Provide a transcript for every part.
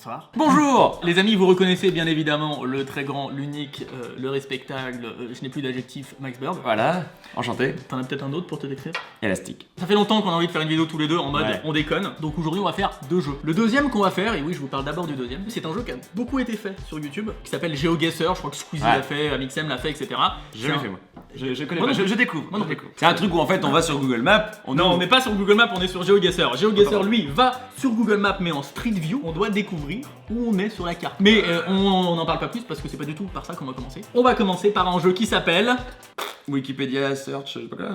Bonsoir. Bonjour les amis, vous reconnaissez bien évidemment le très grand, l'unique, le respectable, je n'ai plus d'adjectif, Max Bird. Voilà, enchanté. T'en as peut-être un autre pour te décrire? Élastique. Ça fait longtemps qu'on a envie de faire une vidéo tous les deux en mode on déconne, donc aujourd'hui on va faire deux jeux. Le deuxième qu'on va faire, et oui je vous parle d'abord du deuxième, c'est un jeu qui a beaucoup été fait sur YouTube, qui s'appelle GeoGuessr, je crois que Squeezie l'a fait, Mixem l'a fait, etc. J'ai jamais fait moi. Je connais Moi pas, non plus. je découvre. Moi non plus. C'est un truc où en fait on va sur Google Maps. Non, on n'est pas sur Google Maps, on est sur GeoGuessr. GeoGuessr, lui, va sur Google Maps, mais en Street View. On doit découvrir où on est sur la carte. Mais on n'en parle pas plus parce que c'est pas du tout par ça qu'on va commencer. On va commencer par un jeu qui s'appelle Wikipédia, search, je sais pas quoi.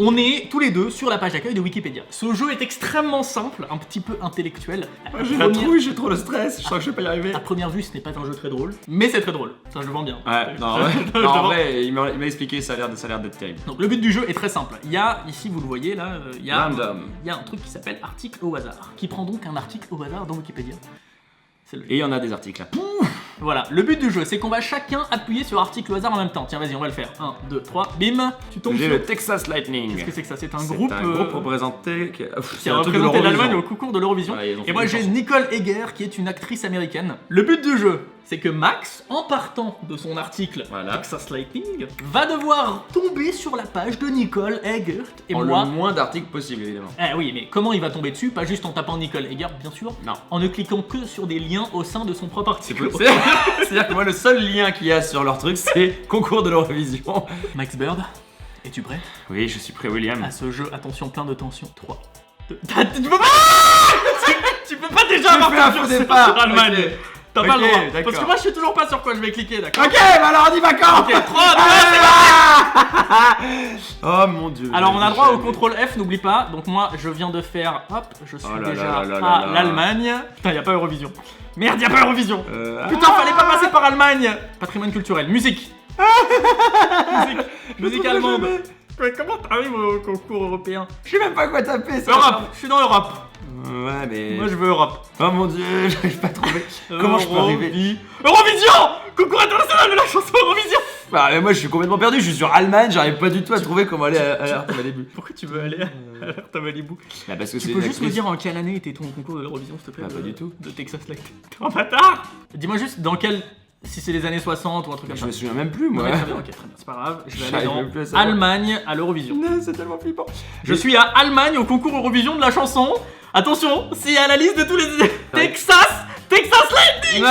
On est tous les deux sur la page d'accueil de Wikipédia. Ce jeu est extrêmement simple, un petit peu intellectuel. J'ai la trouille, j'ai trop le stress, je sens que je vais pas y arriver. À première vue, ce n'est pas un jeu très drôle, mais c'est très drôle. Ça, je le vends bien. Ouais, non, ouais. Non, en vrai, il m'a expliqué, ça a l'air d'être terrible. Donc le but du jeu est très simple. Il y a, ici vous le voyez là, il y a Random. un truc qui s'appelle article au hasard, qui prend donc un article au hasard dans Wikipédia. Et il y en a des articles là. Voilà, le but du jeu, c'est qu'on va chacun appuyer sur article au hasard en même temps. Tiens, vas-y, on va le faire. 1, 2, 3, bim. Tu tombes J'ai sur... le Texas Lightning. Qu'est-ce que c'est que ça? C'est un C'est groupe un groupe représenté qui a représenté l'Allemagne au concours de l'Eurovision. Ouais, ils ont et fait moi une j'ai chanson. Nicole Eger qui est une actrice américaine. Le but du jeu, c'est que Max, en partant de son article Voilà. Texas Lightning, va devoir tomber sur la page de Nicole Eger. Et En moi... le moins d'articles possible évidemment. Eh oui, mais comment il va tomber dessus? Pas juste en tapant Nicole Eger, bien sûr. Non. En ne cliquant que sur des liens au sein de son propre article. C'est-à-dire que moi le seul lien qu'il y a sur leur truc c'est concours de l'Eurovision. Max Bird, es-tu prêt Oui, je suis prêt William. à ce jeu? Attention, plein de tension. 3, 2... Tu peux pas tu peux pas déjà avoir fais un confiance faux départ. sur Allemagne. Ok. T'as pas le Ok, droit. d'accord. Parce que moi je sais toujours pas sur quoi je vais cliquer, d'accord? Ok, bah alors on y va quand? Ok, 3, 2, Oh mon dieu. Alors on a droit au contrôle F, n'oublie pas. Donc moi je viens de faire, hop, je suis Oh là déjà là là là à là. l'Allemagne. Putain, y a pas Eurovision. Merde, y a pas Eurovision. Putain, Putain, fallait pas passer par Allemagne. Patrimoine culturel, musique. Musique allemande. Mais comment t'arrives au concours européen? je sais même pas quoi taper ça. Europe, je suis dans Europe. Ouais mais... Moi je veux Europe. Oh mon dieu, j'arrive pas à trouver. Comment je peux arriver? Eurovision! Concours international de la chanson Eurovision! Bah mais moi je suis complètement perdu, je suis sur Allemagne, j'arrive pas du tout à trouver comment aller à Malibu. Pourquoi tu veux aller à l'Alerte à Malibu? Bah parce que Tu c'est peux une juste me actrice. dire en quelle année était ton concours de l'Eurovision s'il te plaît? Bah, pas du tout. De Texas Lightning. T'es un bâtard! Dis-moi juste dans quel... Si c'est les années 60 ou un truc comme Je ça. me souviens même plus moi. Ouais, très bien, ok, très bien, c'est pas grave. Je vais aller J'arrive même plus à dans savoir. Allemagne à l'Eurovision. Non, c'est tellement flippant. Je suis à Allemagne au concours Eurovision de la chanson. Attention, c'est à la liste de tous les... Texas Lightning!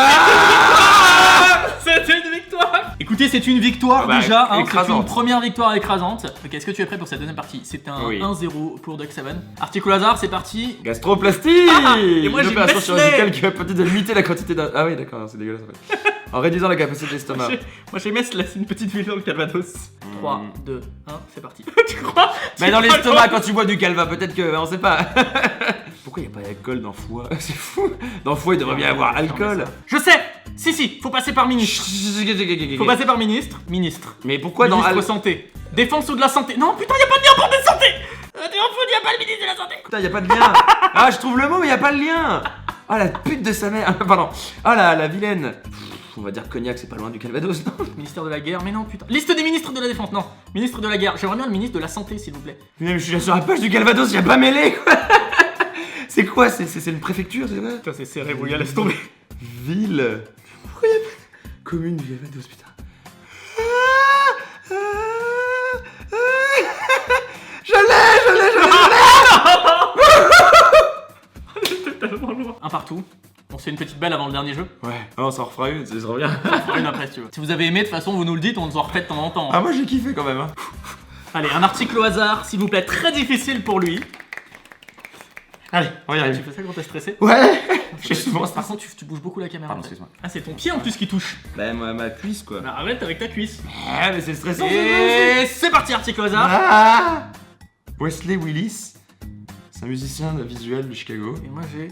C'est une victoire! Écoutez, c'est une victoire Bah, déjà, hein, c'est écrasante. une première victoire écrasante. Ok, est-ce que tu es prêt pour cette deuxième partie? C'est un Oui. 1-0 pour Duck 7. Article au hasard, c'est parti. Gastroplastie. Et moi, Une j'ai opération Nestlé. chirurgicale qui va peut-être limiter la quantité d'un... Ah oui d'accord, c'est dégueulasse en fait. En réduisant la capacité de l'estomac. Moi j'ai Metz, là, c'est une petite ville dans le Calvados. 3, 2, 1, c'est parti. Tu crois? Mais dans l'estomac quand tu bois du calva, peut-être que... On sait pas. Pourquoi y a pas d'alcool dans foie? C'est fou. Dans foie il devrait bien y avoir alcool. Je sais! Si, faut passer par ministre. Faut passer par ministre. Ministre. Mais pourquoi dans Ministre santé. Défense ou de la santé. Non, putain, y a pas de lien pour de santé! Y a pas le ministre de la santé! Putain, y a pas de lien. Ah, je trouve le mot, mais y a pas le lien. Ah, la pute de sa mère. Ah, pardon. Ah, la vilaine. On va dire Cognac, c'est pas loin du Calvados, non? Ministère de la guerre, mais non, putain. Liste des ministres de la défense, non. Ministre de la guerre. J'aimerais bien le ministre de la santé, s'il vous plaît. Mais je suis sur la page du Calvados, y a pas mêlé, quoi. C'est quoi? C'est une préfecture, c'est quoi? Putain, c'est serré, vous laisse tomber. Ville. Pourquoi y a pas... Commune du Calvados, putain. Je l'ai. Tellement loin. Un partout. On se fait une petite belle avant le dernier jeu. Ouais, ah, on s'en refera une, ça revient. Une après, si tu veux. Si vous avez aimé, de toute façon, vous nous le dites, on nous en refait de temps en temps. Ah, moi j'ai kiffé quand même, hein. Allez, un article au hasard, s'il vous plaît, très difficile pour lui. Allez, On y tu arrive. fais ça quand t'es stressé? Ouais. J'ai souvent Par contre, tu bouges beaucoup la caméra. Pardon, en fait. excuse-moi. Ah, c'est ton pied en plus qui touche. Bah, ma cuisse, quoi. Bah, arrête avec ta cuisse. Ouais, mais c'est stressant. Et c'est parti, article au hasard. Ah Wesley Willis, c'est un musicien visuel de Chicago. Et moi j'ai.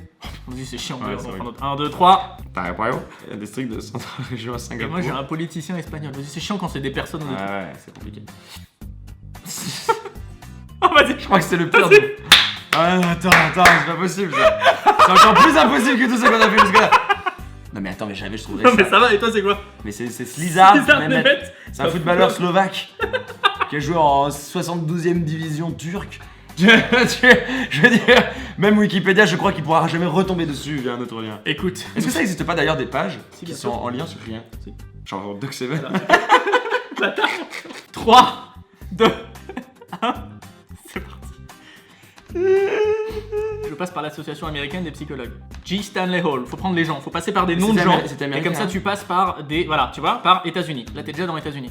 Vas-y, c'est chiant, Ouais, on c'est va vrai. prendre 1, 2, 3. Il y a un district de centre région à Et Singapour. moi j'ai un politicien espagnol. Vas-y, c'est chiant quand c'est des personnes ou des trucs. Ouais, c'est compliqué. Oh, vas-y. Je crois que c'est le pire de... Ah non, attends, c'est pas possible ça. C'est encore plus impossible que tout ce qu'on a fait jusque-là. Non mais attends, mais jamais je trouverais Non, ça. mais ça va, et toi c'est quoi? Mais c'est Slizard, Slizard Mehmet. Mehmet. C'est un footballeur slovaque qui a joué en 72e division turque. Je veux dire, même Wikipédia, je crois qu'il pourra jamais retomber dessus via un autre lien. Écoute. Est-ce que ça n'existe pas d'ailleurs des pages Si, qui bien sont sûr. en lien sur rien? Si. Genre Duck7. Voilà. 3, 2, 1, c'est parti. Je passe par l'association américaine des psychologues. G. Stanley Hall. Faut prendre les gens, faut passer par des noms de gens. C'était Et américain. comme ça, tu passes par des. Voilà, tu vois, par États-Unis. Là, t'es déjà dans États-Unis.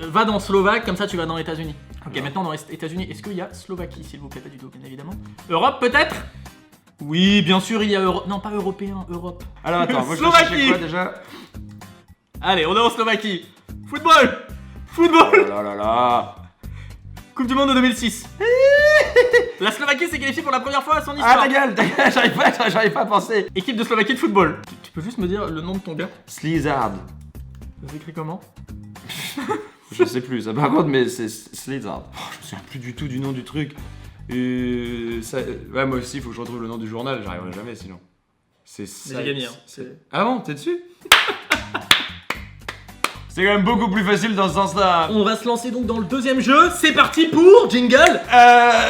Va dans Slovaque, comme ça, tu vas dans États-Unis. Ok, Ouais. maintenant dans les États-Unis, est-ce qu'il y a Slovaquie, s'il vous plaît? Pas du tout, bien évidemment. Europe, peut-être? Oui, bien sûr, il y a Europe. Non, pas européen, Europe. Alors attends, moi je vais Slovaquie. chercher quoi déjà? Allez, on est en Slovaquie. Football. Football. Oh là là là. Coupe du Monde de 2006. La Slovaquie s'est qualifiée pour la première fois à son Ah histoire. ta gueule, j'arrive pas à penser. Équipe de Slovaquie de football. Tu peux juste me dire le nom de ton gars? Slizard. Ça s'écrit comment? Je sais plus, ça par contre, mais c'est Slizard. Oh, je me souviens plus du tout du nom du truc. Ouais, moi aussi, il faut que je retrouve le nom du journal, j'arriverai jamais sinon. C'est ça. J'ai gagné. Hein. Ah bon, t'es dessus? C'est quand même beaucoup plus facile dans ce sens-là. On va se lancer donc dans le deuxième jeu. C'est parti pour jingle.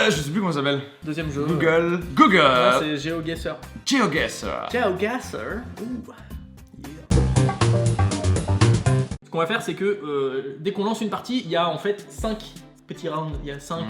Je sais plus comment ça s'appelle. Deuxième jeu. Google. Google. Là, c'est GeoGuessr. GeoGuessr. GeoGuessr. Ouh. Yeah. Ce qu'on va faire, c'est que dès qu'on lance une partie, il y a en fait 5 petits rounds. Il y a 5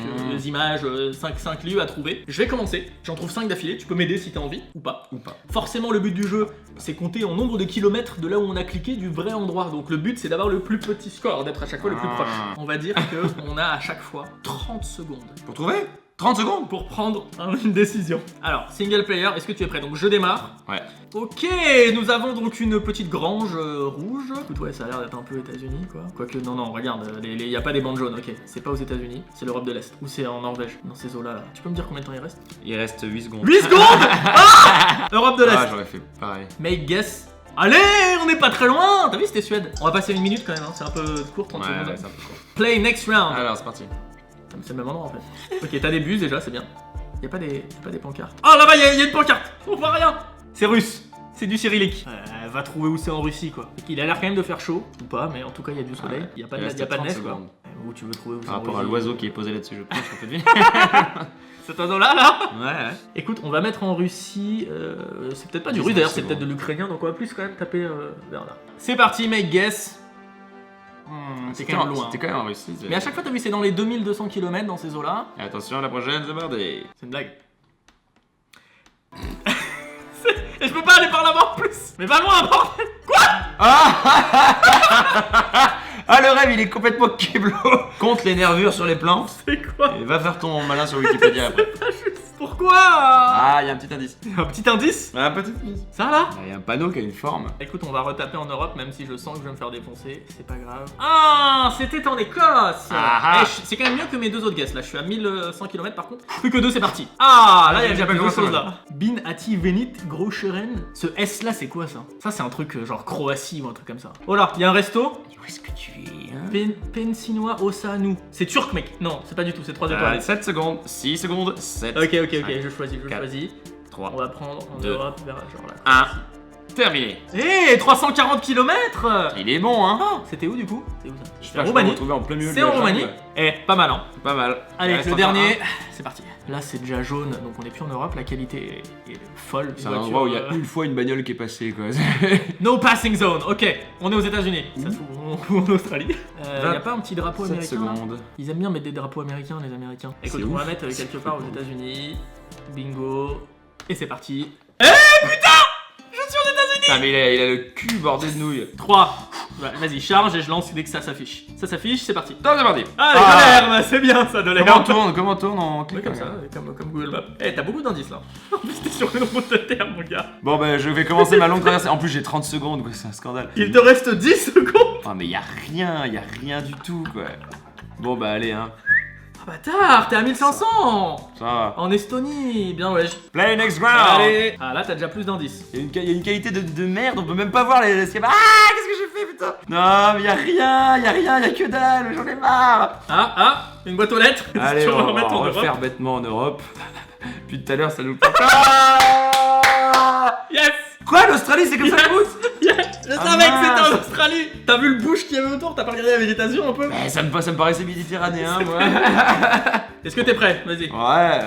images, 5 lieux à trouver. Je vais commencer. J'en trouve 5 d'affilée. Tu peux m'aider si t'as envie ou pas. Ou pas. Forcément, le but du jeu, c'est compter en nombre de kilomètres de là où on a cliqué du vrai endroit. Donc le but, c'est d'avoir le plus petit score, d'être à chaque fois le plus proche. On va dire qu'on a à chaque fois 30 secondes Pour trouver 30 secondes. pour prendre une décision. Alors, single player, est-ce que tu es prêt? Donc je démarre. Ouais. Ok, nous avons donc une petite grange rouge. Écoute, ouais, ça a l'air d'être un peu États-Unis, quoi. Quoique, non, regarde, il y a pas des bandes jaunes, ok. C'est pas aux États-Unis, c'est l'Europe de l'Est. Ou c'est en Norvège, dans ces eaux-là. Là. Tu peux me dire combien de temps il reste? Il reste 8 secondes. 8 secondes. Ah, Europe de l'Est. Ah, j'aurais fait pareil. Make guess. Allez, on n'est pas très loin. T'as vu, c'était Suède. On va passer une minute quand même, hein. C'est un peu court, 30 secondes. Ouais, c'est un peu court. Play next round. Alors, c'est parti. C'est le même endroit en fait. Ok, t'as des bus déjà, c'est bien. Y'a pas des pancartes. Oh là-bas, y'a une pancarte. On voit rien. C'est russe. C'est du cyrillique. Va trouver où c'est en Russie quoi. Il a l'air quand même de faire chaud, ou pas, mais en tout cas, il y a du soleil. Ouais. Il y a pas Il de reste neige 30 quoi. secondes. Où tu veux trouver où c'est Par en rapport à Russie. l'oiseau qui est posé là-dessus, je pense qu'on peut deviner. Cet oiseau-là, là. Ouais. Écoute, on va mettre en Russie. C'est peut-être pas du russe d'ailleurs, c'est peut-être de l'ukrainien, donc on va plus quand même taper vers là. C'est parti, make guess. C'est quand même loin. C'était quand même en Russie. Mais à chaque fois, t'as vu, c'est dans les 2200 km dans ces eaux-là. Et attention, la prochaine, c'est parti. C'est une blague. Et je peux pas aller par là-bas en plus. Mais va loin, bordel. Ah, le rêve, il est complètement keblo. Compte les nervures sur les plantes. C'est quoi? Et va faire ton malin sur Wikipédia après. Pas juste. Pourquoi? Ah, il y a un petit indice. Un petit indice. Un petit indice. Ça là? Il y a un panneau qui a une forme. Écoute, on va retaper en Europe, même si je sens que je vais me faire défoncer. C'est pas grave. Ah, c'était en Écosse. Ah. C'est quand même mieux que mes deux autres guesses. Là, je suis à 1100 km par contre. Plus que deux, c'est parti. Ah, là, il y a déjà J'appelle quelque ça, chose ça. là. Bin Ati Venit Groscheren. Ce S là, c'est quoi ça? Ça, c'est un truc genre Croatie ou un truc comme ça. Oh là, il y a un resto. Où est-ce que tu es, hein? Pensinois Osanou. C'est turc, mec. Non, c'est pas du tout, c'est 3 étoiles. 7 secondes, 6 secondes, 7. Ok, je choisis. 3, On va prendre en 2, Europe vers genre là. 1. Terminé. Hé, 340 km. Il est bon, hein? Ah, c'était où du coup? C'est où ça? J'espère En que je peux me Roumanie. retrouver en plein milieu de C'est la en Roumanie. jungle. Eh, pas mal hein. Pas mal. Allez, Il reste le encore dernier, c'est parti. Là, c'est déjà jaune, donc on est plus en Europe. La qualité est folle. C'est un Voiture, endroit où il y a une fois une bagnole qui est passée, quoi. No passing zone. Ok, on est aux États-Unis. Ça se trouve en Australie. Y a pas un petit drapeau 7 américain là? secondes. Ils aiment bien mettre des drapeaux américains, les Américains. Écoute, C'est on va ouf. mettre quelque part aux États-Unis. Bingo. Et c'est parti. Ah, mais il a le cul bordé de nouilles. 3. Vas-y, charge et je lance dès que ça s'affiche. Ça s'affiche, c'est parti. Top, c'est parti. Ah, Ah. de l'air, c'est bien ça, de l'air. Comment on tourne en Ouais, clic comme ça, comme Google Maps. Eh, t'as beaucoup d'indices là. En plus, t'es sur une route de terre, mon gars. Bon, bah, je vais commencer ma longue traversée. En plus, j'ai 30 secondes, quoi. C'est un scandale. Il te reste 10 secondes. Ah, mais y a rien du tout, quoi. Bon, bah, allez, hein. Ah, bâtard, t'es à 1500. Ça va. En Estonie, bien ouais. Play next round. Allez. Ah, là, t'as déjà plus d'indices. Il y a une qualité de merde, on peut même pas voir les schémas. Ah, qu'est-ce que j'ai fait, putain? Non, mais y a que dalle, j'en ai marre. Une boîte aux lettres. Allez, Tu vas on remettre va en refaire Europe. bêtement en Europe. Puis tout à l'heure, ça nous... Ah Yes. Quoi, l'Australie, c'est comme ça que ça coûte? Yes. Je Ah, savais que c'était en mince. Australie. T'as vu le bush qu'il y avait autour? T'as pas regardé la végétation un peu? Ça me paraissait méditerranéen, moi. Est-ce que t'es prêt? Vas-y. Ouais.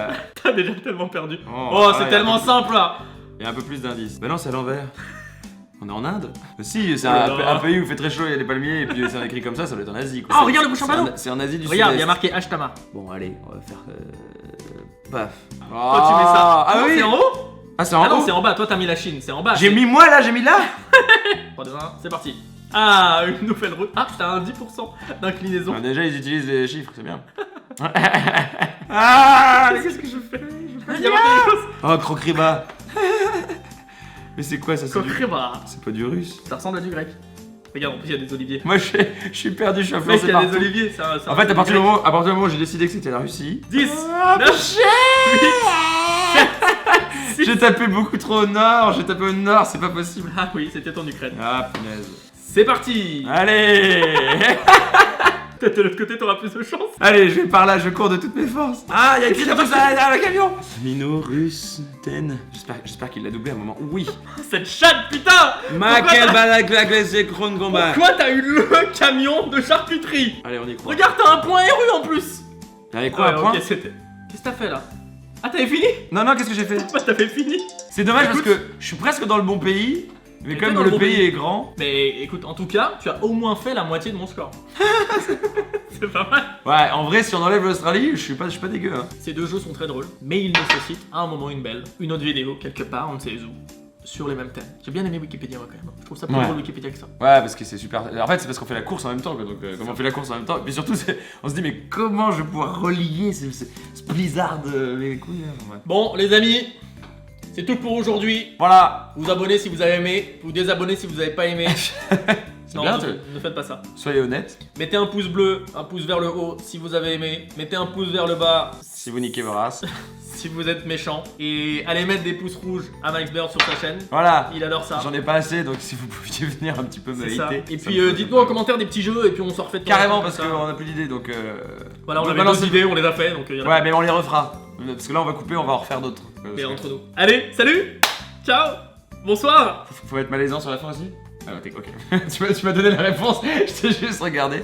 T'as déjà tellement perdu. Oh, Oh, ouais, c'est y a tellement un peu- simple là. Il y a un peu plus d'indices. Bah non, c'est à l'envers. On est en Inde? Si, c'est Oh là là. un pays où il fait très chaud, il y a des palmiers, et puis c'est écrit comme ça doit être en Asie. Quoi. Oh, C'est- regarde le bouchon c'est en- panneau. C'est en Asie du Regarde, il y a Sud-Est. marqué Ashtama. Bon, allez, on va faire. Paf. Toi, tu mets ça. Ah Non, oui. c'est en haut? Ah, c'est en Ah non, haut. c'est en bas. Toi, t'as mis la Chine. C'est en bas. J'ai mis moi là, j'ai mis là. 3, 2, 1, c'est parti. Ah, une nouvelle route. Ah, t'as un 10% d'inclinaison. Ah, déjà, ils utilisent des chiffres, c'est bien. Ah, qu'est-ce que je fais? Il y a marqué des choses. Oh, crocriba. Mais c'est quoi ça? C'est du... Kokreba. C'est pas du russe. Ça ressemble à du grec. Regarde, en plus, il y a des oliviers. Moi, je suis perdu, je suis Mec, influencé il y a des partout. oliviers. C'est un En fait, à partir du grec. moment où j'ai décidé que c'était la Russie, 10, Ah, 9, 8. j'ai tapé beaucoup trop au nord, j'ai tapé au nord, c'est pas possible. Ah oui, c'était en Ukraine. Ah, punaise. C'est parti. Allez. Peut-être de l'autre côté, t'auras plus de chance. Allez, je vais par là, je cours de toutes mes forces. Ah, il y a écrit tout ça derrière le camion. Mino-russe, ten. J'espère qu'il l'a doublé à un moment. Oui. Cette chatte, putain. Maquel balaglaglese kron combat. Pourquoi t'as eu le camion de charcuterie? Allez, on y croit. Regarde, t'as un point RU en plus. Allez, quoi, Ouais, un point? ok, c'était. Qu'est-ce que t'as fait là? Ah, t'avais fini? Non, qu'est-ce que j'ai fait? Pourquoi t'avais fini? C'est dommage parce Écoute. que je suis presque dans le bon pays, mais Mais comme t'es dans le le bon pays pays. est grand. Mais écoute, en tout cas, tu as au moins fait la moitié de mon score. C'est pas mal. Ouais, en vrai, si on enlève l'Australie, je suis pas dégueu. Hein. Ces deux jeux sont très drôles, mais ils nécessitent à un moment une belle, une autre vidéo, quelque part, on ne sait où, sur les mêmes thèmes. J'ai bien aimé Wikipédia moi quand même. Je trouve ça plus Ouais. drôle Wikipédia que ça. Ouais, parce que c'est super. En fait, c'est parce qu'on fait la course en même temps. Quoi. Donc, comme on fait la course en même temps, et puis surtout, on se dit, mais comment je vais pouvoir relier ce blizzard de mes couilles hein, ouais. Bon, les amis, c'est tout pour aujourd'hui. Voilà. Vous abonnez si vous avez aimé, vous désabonnez si vous n'avez pas aimé. C'est Non, bien, ne faites pas ça. soyez honnête. Mettez un pouce bleu, un pouce vers le haut si vous avez aimé. Mettez un pouce vers le bas Si vous niquez vos races. si vous êtes méchant. Et allez mettre des pouces rouges à Max Bird sur sa chaîne. Voilà. Il adore ça. J'en ai pas assez, donc si vous pouviez venir un petit peu me C'est ça. hater, Et ça puis me ferait dites-nous en plaisir. commentaire des petits jeux et puis on s'en refait de temps en Carrément, temps parce comme ça. qu'on a plus d'idées, donc. Voilà, on va avait balancer- deux idées, on les a fait donc il y en a Ouais, mais on les refera. Parce que là, on va couper, on va en refaire d'autres. mais entre nous. Allez, salut. Ciao. Bonsoir. Faut être malaisant sur la fin aussi. Ah, ok. Tu m'as donné la réponse, je t'ai juste regardé.